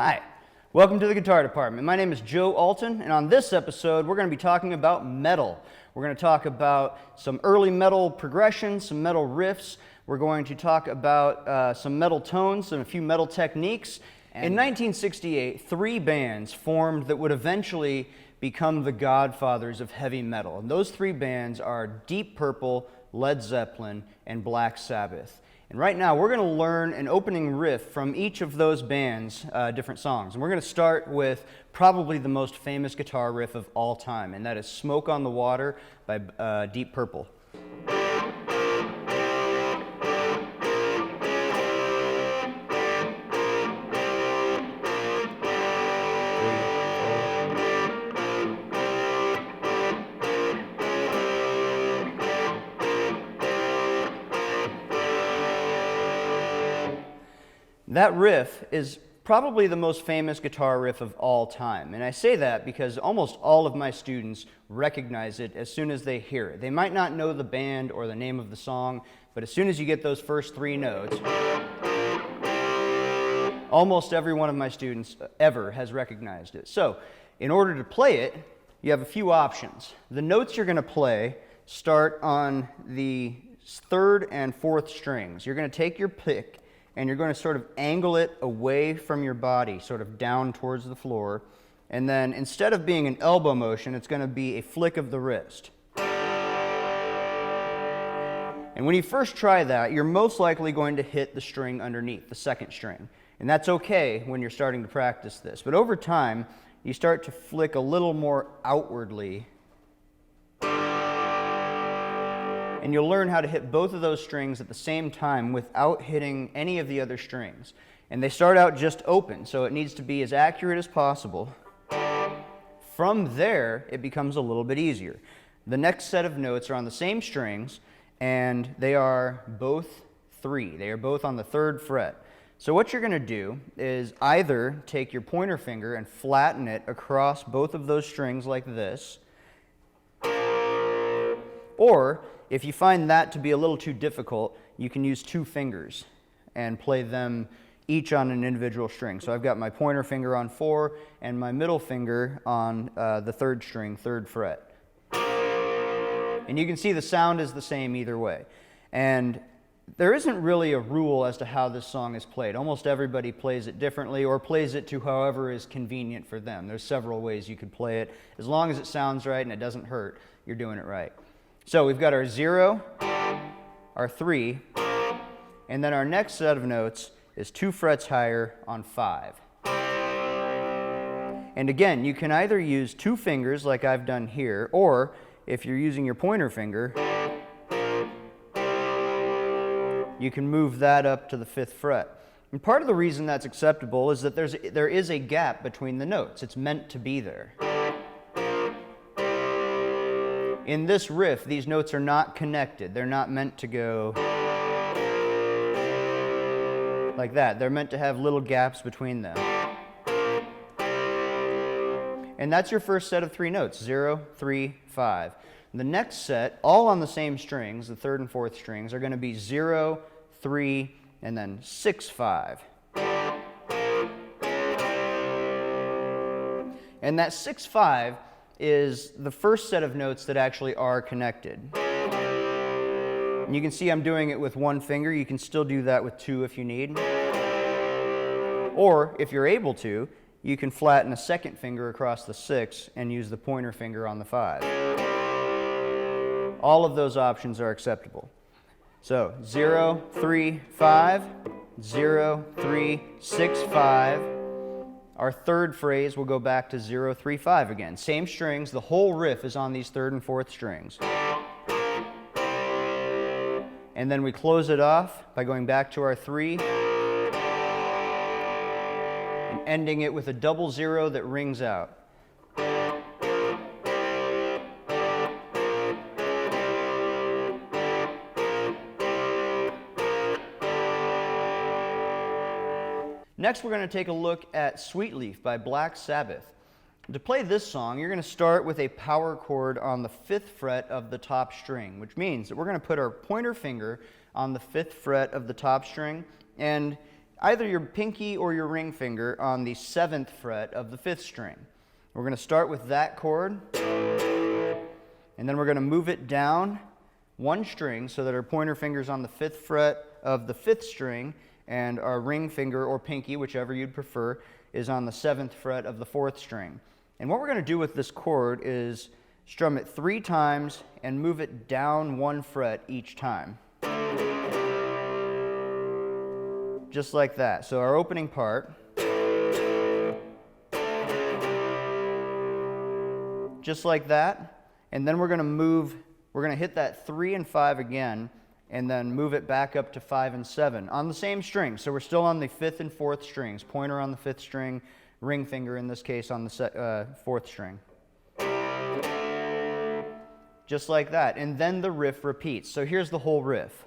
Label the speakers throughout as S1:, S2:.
S1: Hi, welcome to the Guitar Department. My name is Joe Alton, and on this episode, we're going to be talking about metal. We're going to talk about some early metal progressions, some metal riffs. We're going to talk about some metal tones and a few metal techniques. In 1968, three bands formed that would eventually become the godfathers of heavy metal. And those three bands are Deep Purple, Led Zeppelin, and Black Sabbath. And right now, we're going to learn an opening riff from each of those bands' different songs. And we're going to start with probably the most famous guitar riff of all time, and that is Smoke on the Water by Deep Purple. That riff is probably the most famous guitar riff of all time. And I say that because almost all of my students recognize it as soon as they hear it. They might not know the band or the name of the song, but as soon as you get those first three notes, almost every one of my students ever has recognized it. So, in order to play it, you have a few options. The notes you're going to play start on the third and fourth strings. You're going to take your pick and you're going to sort of angle it away from your body, sort of down towards the floor. And then instead of being an elbow motion, it's going to be a flick of the wrist. And when you first try that, you're most likely going to hit the string underneath, the second string. And that's okay when you're starting to practice this. But over time, you start to flick a little more outwardly. And you'll learn how to hit both of those strings at the same time without hitting any of the other strings. And they start out just open, so it needs to be as accurate as possible. From there, it becomes a little bit easier. The next set of notes are on the same strings, and they are both three. They are both on the third fret. So what you're going to do is either take your pointer finger and flatten it across both of those strings like this, or if you find that to be a little too difficult, you can use two fingers and play them each on an individual string. So I've got my pointer finger on 4 and my middle finger on the third string, third fret. And you can see the sound is the same either way. And there isn't really a rule as to how this song is played. Almost everybody plays it differently or plays it to however is convenient for them. There's several ways you could play it. As long as it sounds right and it doesn't hurt, you're doing it right. So we've got our 0, our 3, and then our next set of notes is 2 frets higher on 5. And again, you can either use 2 fingers like I've done here, or if you're using your pointer finger, you can move that up to the 5th fret. And part of the reason that's acceptable is that there is a gap between the notes. It's meant to be there. In this riff, these notes are not connected. They're not meant to go like that. They're meant to have little gaps between them. And that's your first set of 3 notes, 0, 3, 5. The next set, all on the same strings, the third and fourth strings, are going to be 0, 3, and then 6, 5. And that 6, 5 is the first set of notes that actually are connected. And you can see I'm doing it with 1 finger. You can still do that with 2 if you need. Or, if you're able to, you can flatten a second finger across the 6 and use the pointer finger on the 5. All of those options are acceptable. So, 0, 3, 5, 0, 3, 6, 5. Our third phrase will go back to 0, 3, 5 again. Same strings, the whole riff is on these third and fourth strings. And then we close it off by going back to our 3 and ending it with a double 0 that rings out. Next, we're going to take a look at Sweet Leaf by Black Sabbath. To play this song, you're going to start with a power chord on the 5th fret of the top string, which means that we're going to put our pointer finger on the 5th fret of the top string, and either your pinky or your ring finger on the 7th fret of the 5th string. We're going to start with that chord, and then we're going to move it down one string so that our pointer finger's on the 5th fret of the 5th string, and our ring finger or pinky, whichever you'd prefer, is on the 7th fret of the 4th string. And what we're going to do with this chord is strum it 3 times and move it down 1 fret each time. Just like that. So our opening part, just like that, and then we're going to hit that 3 and 5 again, and then move it back up to 5 and 7 on the same string. So we're still on the 5th and 4th strings, pointer on the 5th string, ring finger in this case on the 4th string. Just like that, and then the riff repeats. So here's the whole riff.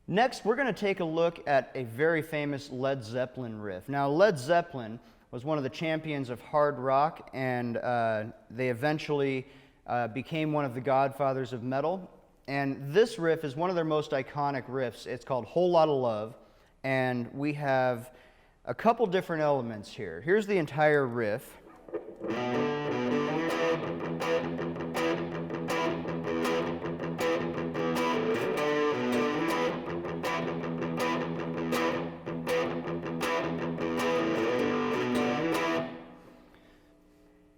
S1: Next, we're going to take a look at a very famous Led Zeppelin riff. Now, Led Zeppelin was one of the champions of hard rock, and they eventually became one of the godfathers of metal. And this riff is one of their most iconic riffs. It's called Whole Lotta Love, and we have a couple different elements here. Here's the entire riff.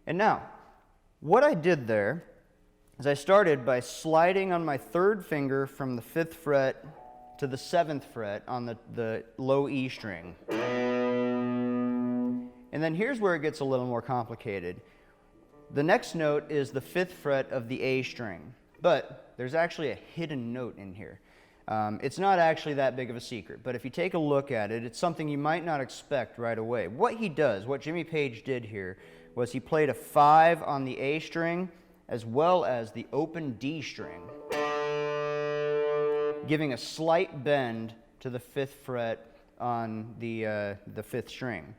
S1: And now, what I did there is I started by sliding on my 3rd finger from the 5th fret to the 7th fret on the low E string. And then here's where it gets a little more complicated. The next note is the 5th fret of the A string, but there's actually a hidden note in here. It's not actually that big of a secret, but if you take a look at it, it's something you might not expect right away. What Jimmy Page did here, was he played a 5 on the A string as well as the open D string, giving a slight bend to the 5th fret on the 5th string.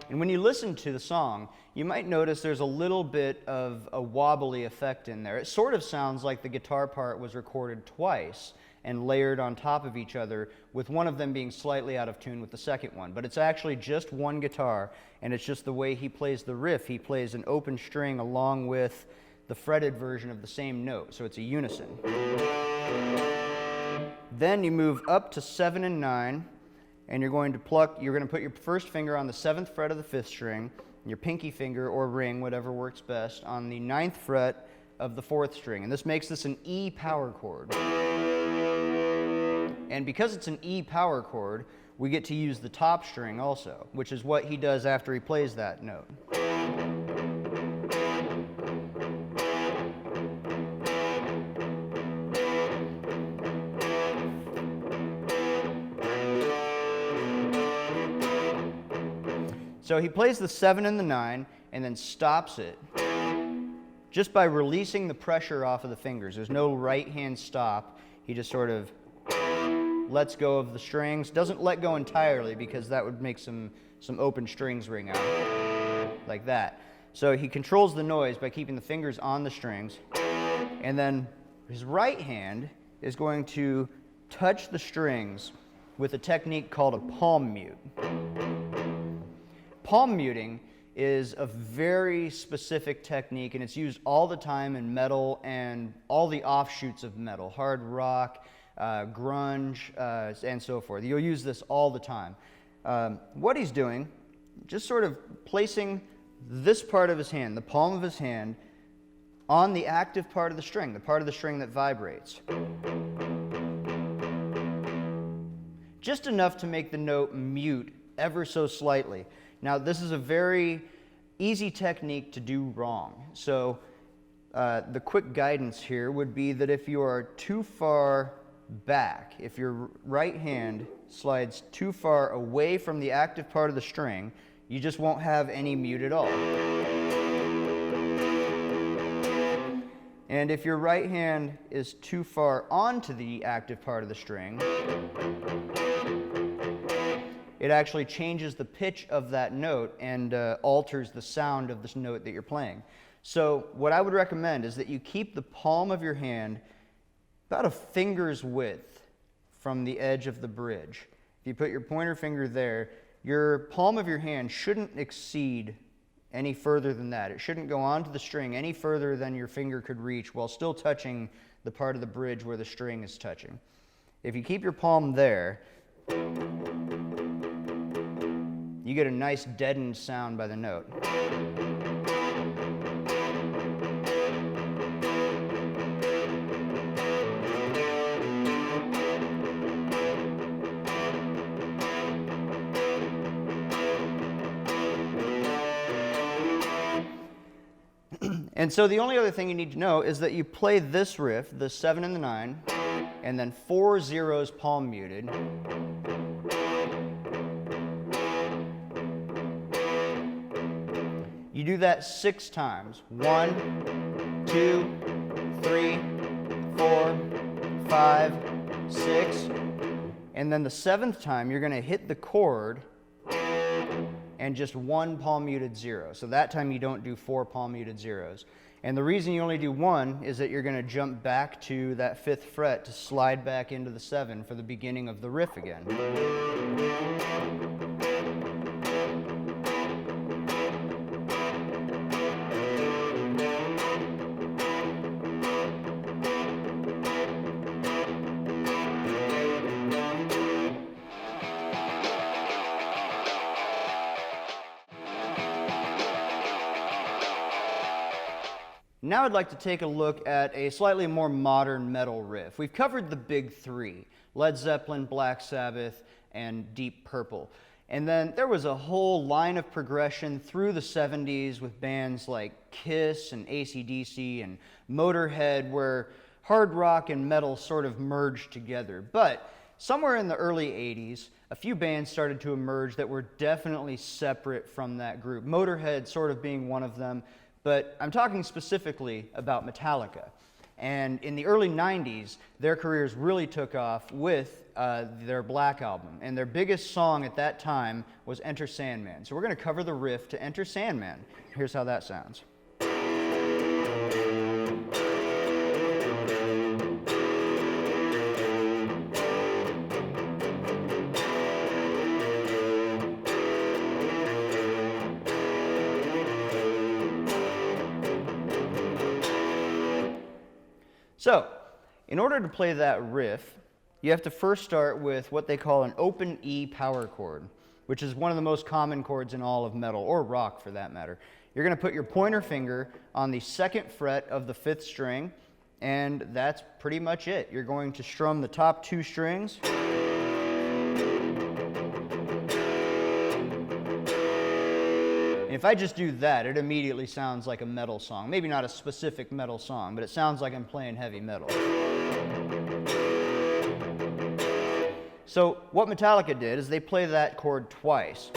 S1: And when you listen to the song, you might notice there's a little bit of a wobbly effect in there. It sort of sounds like the guitar part was recorded twice and layered on top of each other, with one of them being slightly out of tune with the second one. But it's actually just one guitar, and it's just the way he plays the riff. He plays an open string along with the fretted version of the same note, so it's a unison. Then you move up to 7 and 9, and you're going to put your first finger on the 7th fret of the 5th string, and your pinky finger or ring, whatever works best, on the 9th fret of the 4th string. And this makes this an E power chord. And because it's an E power chord, we get to use the top string also, which is what he does after he plays that note. So he plays the 7 and the 9 and then stops it just by releasing the pressure off of the fingers. There's no right hand stop. He just sort of lets go of the strings. Doesn't let go entirely because that would make some open strings ring out like that. So he controls the noise by keeping the fingers on the strings, and then his right hand is going to touch the strings with a technique called a palm mute. Palm muting is a very specific technique, and it's used all the time in metal and all the offshoots of metal, hard rock, grunge, and so forth. You'll use this all the time. What he's doing, just sort of placing this part of his hand, the palm of his hand, on the active part of the string, the part of the string that vibrates. Just enough to make the note mute ever so slightly. Now, this is a very easy technique to do wrong. So the quick guidance here would be that if you are too far back, if your right hand slides too far away from the active part of the string, you just won't have any mute at all. And And if your right hand is too far onto the active part of the string, it actually changes the pitch of that note and alters the sound of this note that you're playing. So what I would recommend is that you keep the palm of your hand about a finger's width from the edge of the bridge. If you put your pointer finger there, your palm of your hand shouldn't exceed any further than that. It shouldn't go onto the string any further than your finger could reach while still touching the part of the bridge where the string is touching. If you keep your palm there, you get a nice deadened sound by the note. And so the only other thing you need to know is that you play this riff, the 7 and the 9, and then 4 zeros palm muted. You do that 6 times. 1, 2, 3, 4, 5, 6. And then the 7th time, you're going to hit the chord and just 1 palm muted 0. So that time you don't do 4 palm muted zeros. And the reason you only do 1 is that you're going to jump back to that 5th fret to slide back into the 7 for the beginning of the riff again. Now I'd like to take a look at a slightly more modern metal riff. We've covered the big 3, Led Zeppelin, Black Sabbath, and Deep Purple. And then there was a whole line of progression through the 70s with bands like Kiss and AC/DC and Motorhead where hard rock and metal sort of merged together. But somewhere in the early 80s, a few bands started to emerge that were definitely separate from that group. Motorhead sort of being one of them. But I'm talking specifically about Metallica. And in the early 90s, their careers really took off with their Black album. And their biggest song at that time was Enter Sandman. So we're going to cover the riff to Enter Sandman. Here's how that sounds. So, in order to play that riff, you have to first start with what they call an open E power chord, which is one of the most common chords in all of metal, or rock for that matter. You're going to put your pointer finger on the 2nd fret of the 5th string, and that's pretty much it. You're going to strum the top 2 strings. And if I just do that, it immediately sounds like a metal song. Maybe not a specific metal song, but it sounds like I'm playing heavy metal. So what Metallica did is they play that chord twice.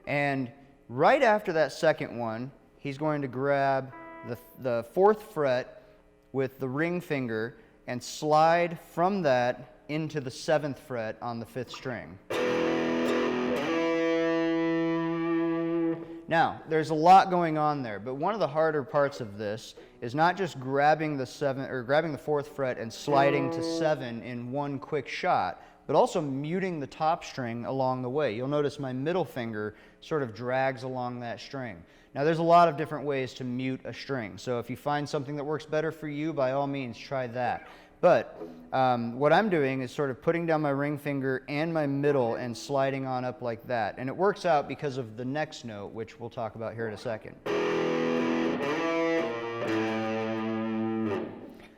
S1: And right after that second one, he's going to grab the 4th fret with the ring finger and slide from that into the 7th fret on the 5th string. Now, there's a lot going on there, but one of the harder parts of this is not just grabbing the 4th fret and sliding to 7 in one quick shot, but also muting the top string along the way. You'll notice my middle finger sort of drags along that string. Now, there's a lot of different ways to mute a string, so if you find something that works better for you, by all means, try that. But what I'm doing is sort of putting down my ring finger and my middle and sliding on up like that. And it works out because of the next note, which we'll talk about here in a second.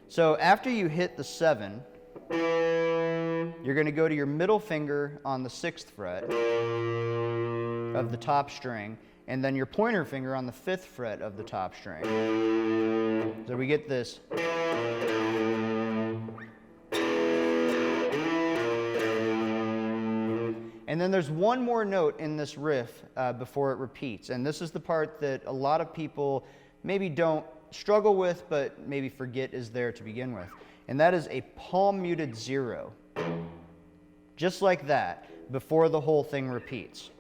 S1: So after you hit the 7, you're going to go to your middle finger on the 6th fret of the top string, and then your pointer finger on the 5th fret of the top string. So we get this. And then there's one more note in this riff before it repeats. And this is the part that a lot of people maybe don't struggle with, but maybe forget is there to begin with. And that is a palm muted 0. Just like that, before the whole thing repeats.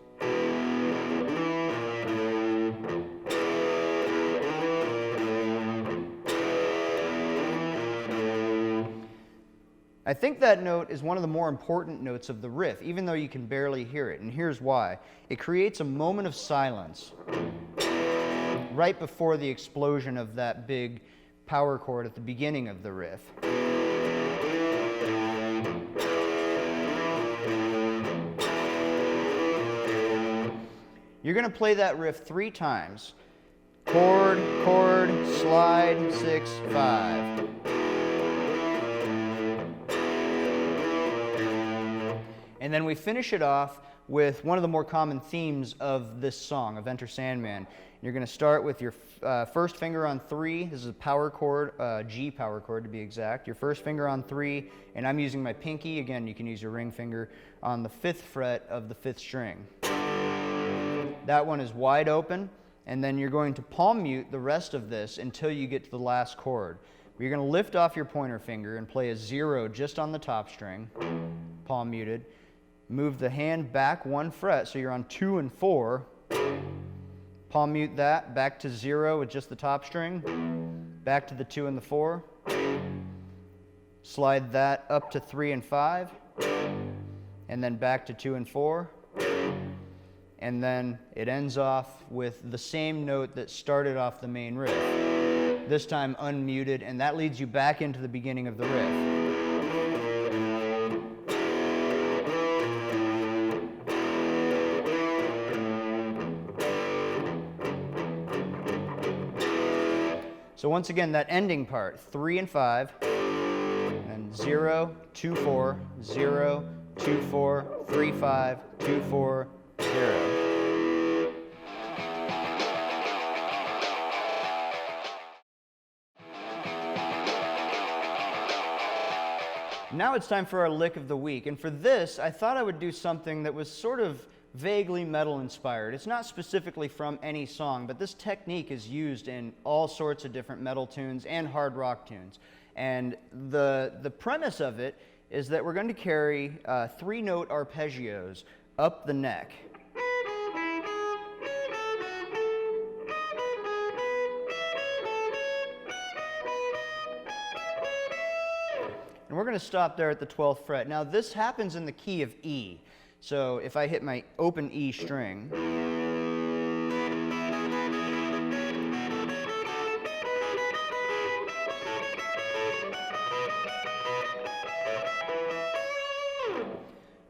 S1: I think that note is one of the more important notes of the riff, even though you can barely hear it, and here's why. It creates a moment of silence right before the explosion of that big power chord at the beginning of the riff. You're going to play that riff 3 times. Chord, chord, slide, 6, 5. And then we finish it off with one of the more common themes of this song, of Enter Sandman. You're going to start with your first finger on 3. This is a power chord, G power chord to be exact. Your first finger on 3, and I'm using my pinky. Again, you can use your ring finger on the 5th fret of the 5th string. That one is wide open, and then you're going to palm mute the rest of this until you get to the last chord. You're going to lift off your pointer finger and play a 0 just on the top string, palm muted. Move the hand back 1 fret, so you're on 2 and 4. Palm mute that, back to 0 with just the top string, back to the 2 and the 4. Slide that up to 3 and 5, and then back to 2 and 4. And then it ends off with the same note that started off the main riff, this time unmuted, and that leads you back into the beginning of the riff. So once again, that ending part, 3 and 5, and 0, 2, 4, 0, 2, 4, 3, 5, 2, 4, 0. Now it's time for our lick of the week, and for this, I thought I would do something that was sort of vaguely metal inspired. It's not specifically from any song, but this technique is used in all sorts of different metal tunes and hard rock tunes. And the premise of it is that we're going to carry 3-note arpeggios up the neck. And we're going to stop there at the 12th fret. Now this happens in the key of E. So if I hit my open E string,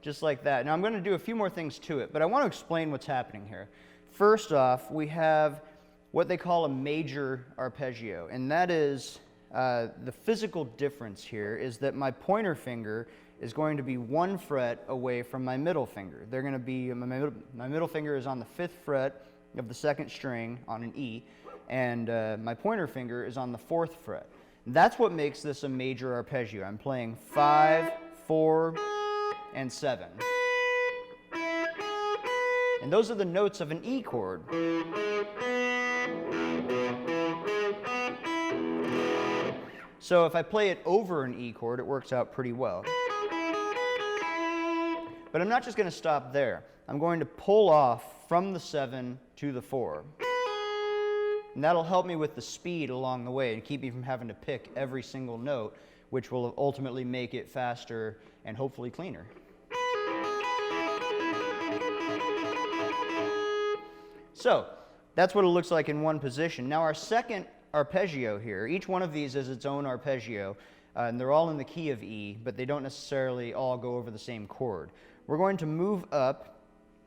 S1: just like that. Now I'm going to do a few more things to it, but I want to explain what's happening here. First off, we have what they call a major arpeggio, and that is the physical difference here is that my pointer finger is going to be 1 fret away from my middle finger. They're going to be, my middle finger is on the 5th fret of the 2nd string on an E, and my pointer finger is on the 4th fret. That's what makes this a major arpeggio. I'm playing 5, 4, and 7. And those are the notes of an E chord. So if I play it over an E chord, it works out pretty well. But I'm not just going to stop there. I'm going to pull off from the 7 to the 4. And that'll help me with the speed along the way and keep me from having to pick every single note, which will ultimately make it faster and hopefully cleaner. So that's what it looks like in one position. Now our second arpeggio here, each one of these is its own arpeggio, and they're all in the key of E, but they don't necessarily all go over the same chord. We're going to move up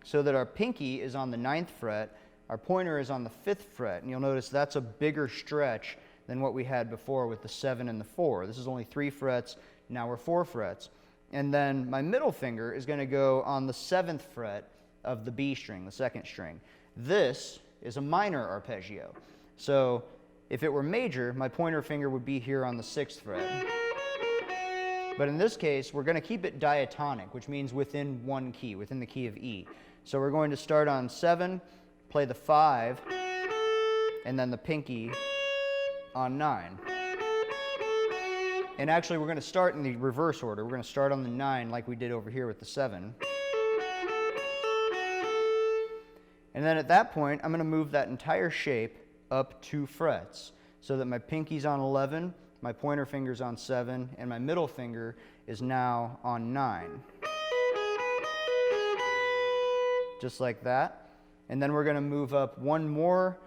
S1: so that our pinky is on the 9th fret, our pointer is on the 5th fret, and you'll notice that's a bigger stretch than what we had before with the 7 and the 4. This is only 3 frets, now we're 4 frets. And then my middle finger is going to go on the 7th fret of the B string, the 2nd string. This is a minor arpeggio. So if it were major, my pointer finger would be here on the 6th fret. But in this case, we're going to keep it diatonic, which means within one key, within the key of E. So we're going to start on 7, play the 5, and then the pinky on 9. And actually, we're going to start in the reverse order. We're going to start on the 9 like we did over here with the 7. And then at that point, I'm going to move that entire shape up 2 frets so that my pinky's on 11, my pointer finger's on 7, and my middle finger is now on 9. Just like that. And then we're going to move up one more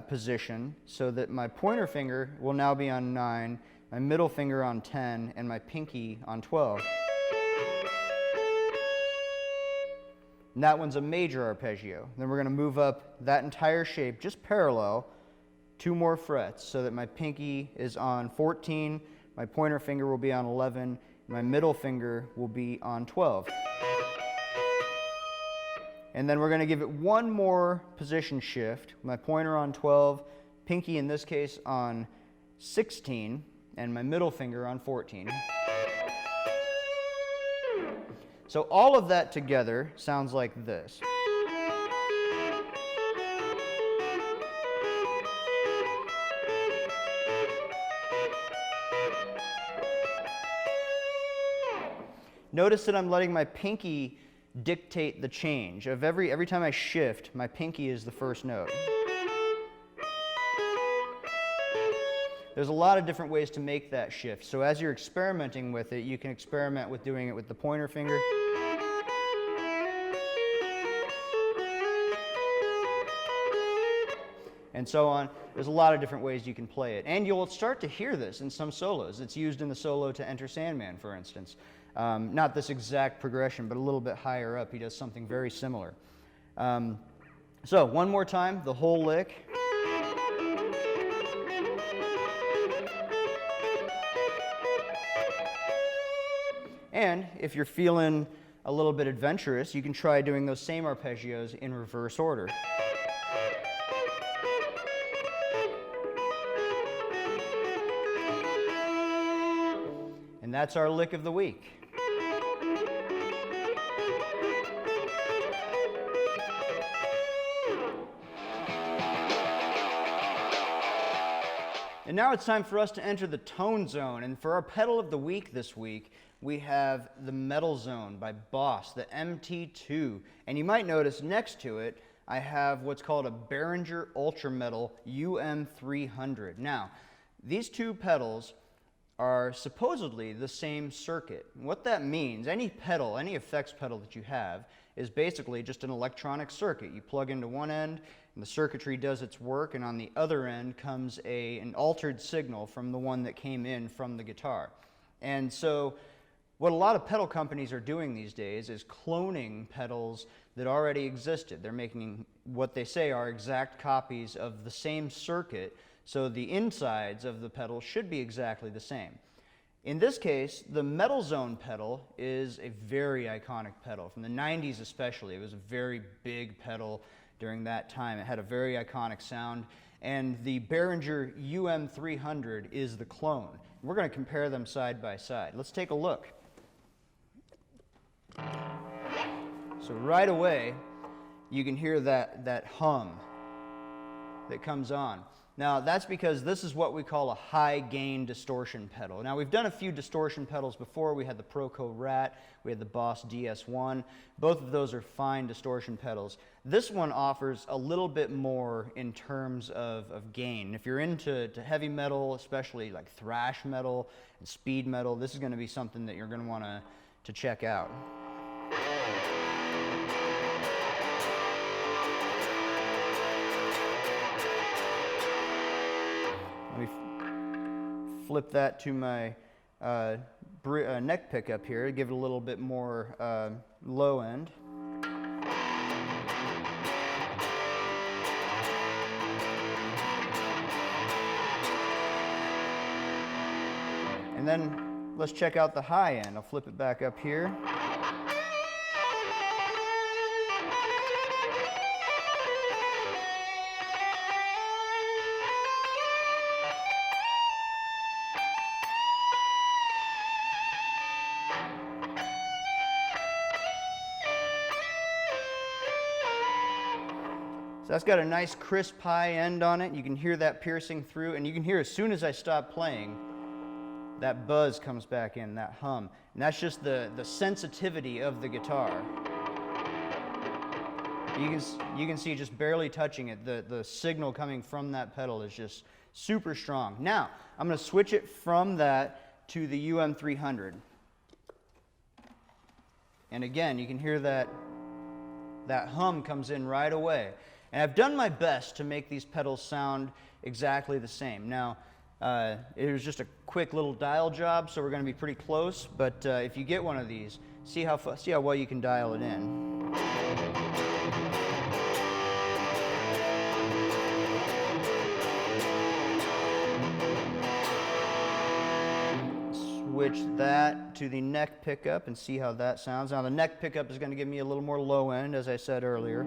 S1: position so that my pointer finger will now be on 9, my middle finger on 10, and my pinky on 12. And that one's a major arpeggio. Then we're going to move up that entire shape just parallel, 2 more frets so that my pinky is on 14, my pointer finger will be on 11, and my middle finger will be on 12. And then we're going to give it one more position shift, my pointer on 12, pinky in this case on 16, and my middle finger on 14. So all of that together sounds like this. Notice that I'm letting my pinky dictate the change. Of every time I shift, my pinky is the first note. There's a lot of different ways to make that shift. So as you're experimenting with it, you can experiment with doing it with the pointer finger. And so on. There's a lot of different ways you can play it. And you'll start to hear this in some solos. It's used in the solo to Enter Sandman, for instance. Not this exact progression, but a little bit higher up, he does something very similar. So one more time, the whole lick. And if you're feeling a little bit adventurous, you can try doing those same arpeggios in reverse order. And that's our lick of the week. And now it's time for us to enter the tone zone. And for our pedal of the week this week, we have the Metal Zone by Boss, the MT2. And you might notice next to it, I have what's called a Behringer Ultra Metal UM300. Now, these two pedals are supposedly the same circuit. What that means, any pedal, any effects pedal that you have, is basically just an electronic circuit. You plug into one end, and the circuitry does its work, and on the other end comes an altered signal from the one that came in from the guitar. And so what a lot of pedal companies are doing these days is cloning pedals that already existed. They're making what they say are exact copies of the same circuit, so the insides of the pedal should be exactly the same. In this case, the Metal Zone pedal is a very iconic pedal. From the 90s especially, it was a very big pedal during that time. It had a very iconic sound, and the Behringer UM300 is the clone. We're going to compare them side by side. Let's take a look. So right away, you can hear that hum that comes on. Now, that's because this is what we call a high-gain distortion pedal. Now, we've done a few distortion pedals before. We had the Proco Rat, we had the Boss DS1. Both of those are fine distortion pedals. This one offers a little bit more in terms of gain. If you're into heavy metal, especially like thrash metal and speed metal, this is going to be something that you're going to want to check out. Let me flip that to my neck pickup here, give it a little bit more low end. And then let's check out the high end. I'll flip it back up here. So that's got a nice crisp high end on it. You can hear that piercing through, and you can hear as soon as I stop playing, that buzz comes back in, that hum. And that's just the sensitivity of the guitar. You can see just barely touching it, the signal coming from that pedal is just super strong. Now, I'm going to switch it from that to the UM300. And again, you can hear that hum comes in right away. And I've done my best to make these pedals sound exactly the same. Now, it was just a quick little dial job, so we're going to be pretty close. But if you get one of these, see how well you can dial it in. Switch that to the neck pickup and see how that sounds. Now the neck pickup is going to give me a little more low end, as I said earlier.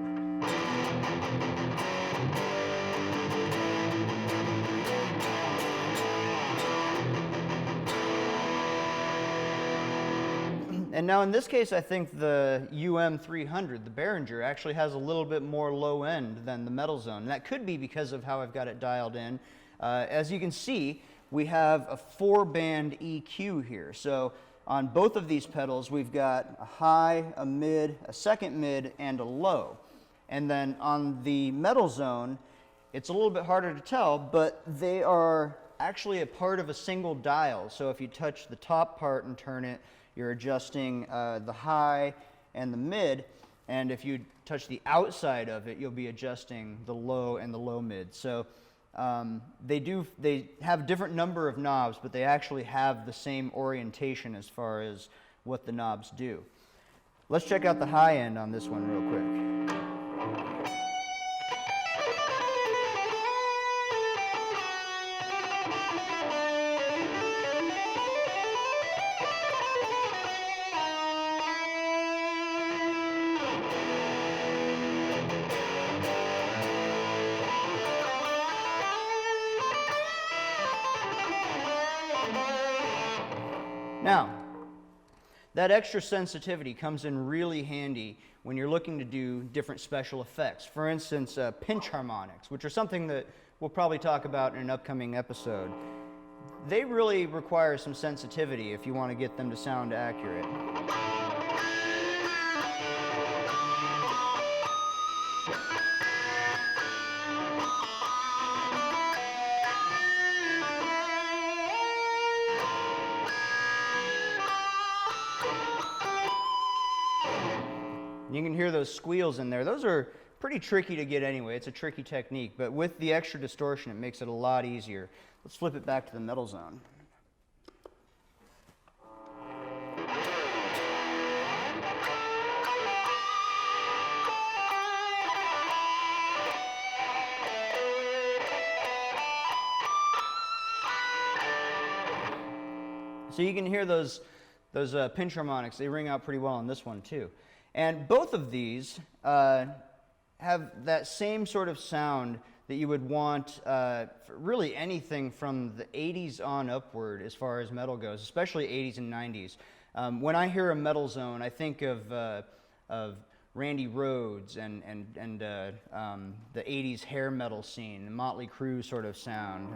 S1: And now in this case, I think the UM300, the Behringer, actually has a little bit more low end than the Metal Zone. And that could be because of how I've got it dialed in. As you can see, we have a 4-band EQ here. So on both of these pedals, we've got a high, a mid, a second mid, and a low. And then on the Metal Zone, it's a little bit harder to tell, but they are actually a part of a single dial. So if you touch the top part and turn it, you're adjusting the high and the mid. And if you touch the outside of it, you'll be adjusting the low and the low mid. So they have a different number of knobs, but they actually have the same orientation as far as what the knobs do. Let's check out the high end on this one real quick. Now, that extra sensitivity comes in really handy when you're looking to do different special effects. For instance, pinch harmonics, which are something that we'll probably talk about in an upcoming episode. They really require some sensitivity if you want to get them to sound accurate. You can hear those squeals in there. Those are pretty tricky to get anyway. It's a tricky technique, but with the extra distortion, it makes it a lot easier. Let's flip it back to the Metal Zone. So you can hear those pinch harmonics. They ring out pretty well on this one too. And both of these have that same sort of sound that you would want for really anything from the 80s on upward as far as metal goes, especially 80s and 90s. When I hear a Metal Zone, I think of Randy Rhoads and the 80s hair metal scene, the Motley Crue sort of sound.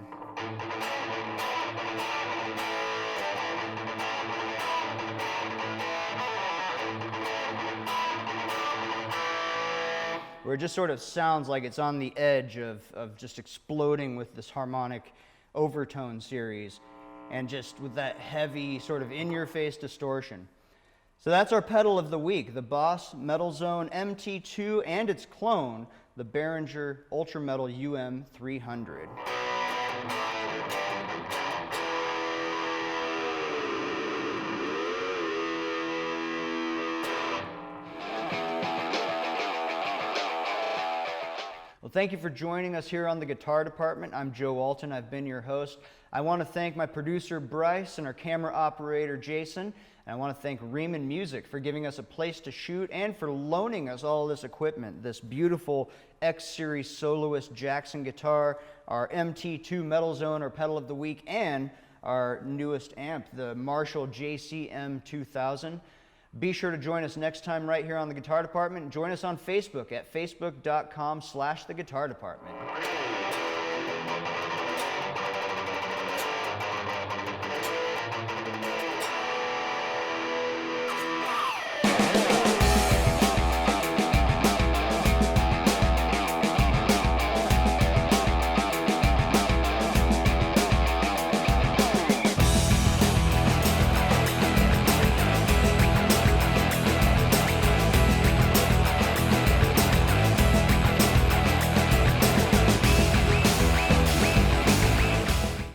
S1: Where it just sort of sounds like it's on the edge of just exploding with this harmonic overtone series, and just with that heavy sort of in-your-face distortion. So that's our pedal of the week, the Boss Metal Zone MT2 and its clone, the Behringer Ultra Metal UM300. Well, thank you for joining us here on the Guitar Department. I'm Joe Alton. I've been your host. I want to thank my producer, Bryce, and our camera operator, Jason. And I want to thank Riemann Music for giving us a place to shoot and for loaning us all this equipment, this beautiful X-Series Soloist Jackson guitar, our MT2 Metal Zone, our pedal of the week, and our newest amp, the Marshall JCM 2000. Be sure to join us next time right here on The Guitar Department. Join us on Facebook at facebook.com/theguitardepartment.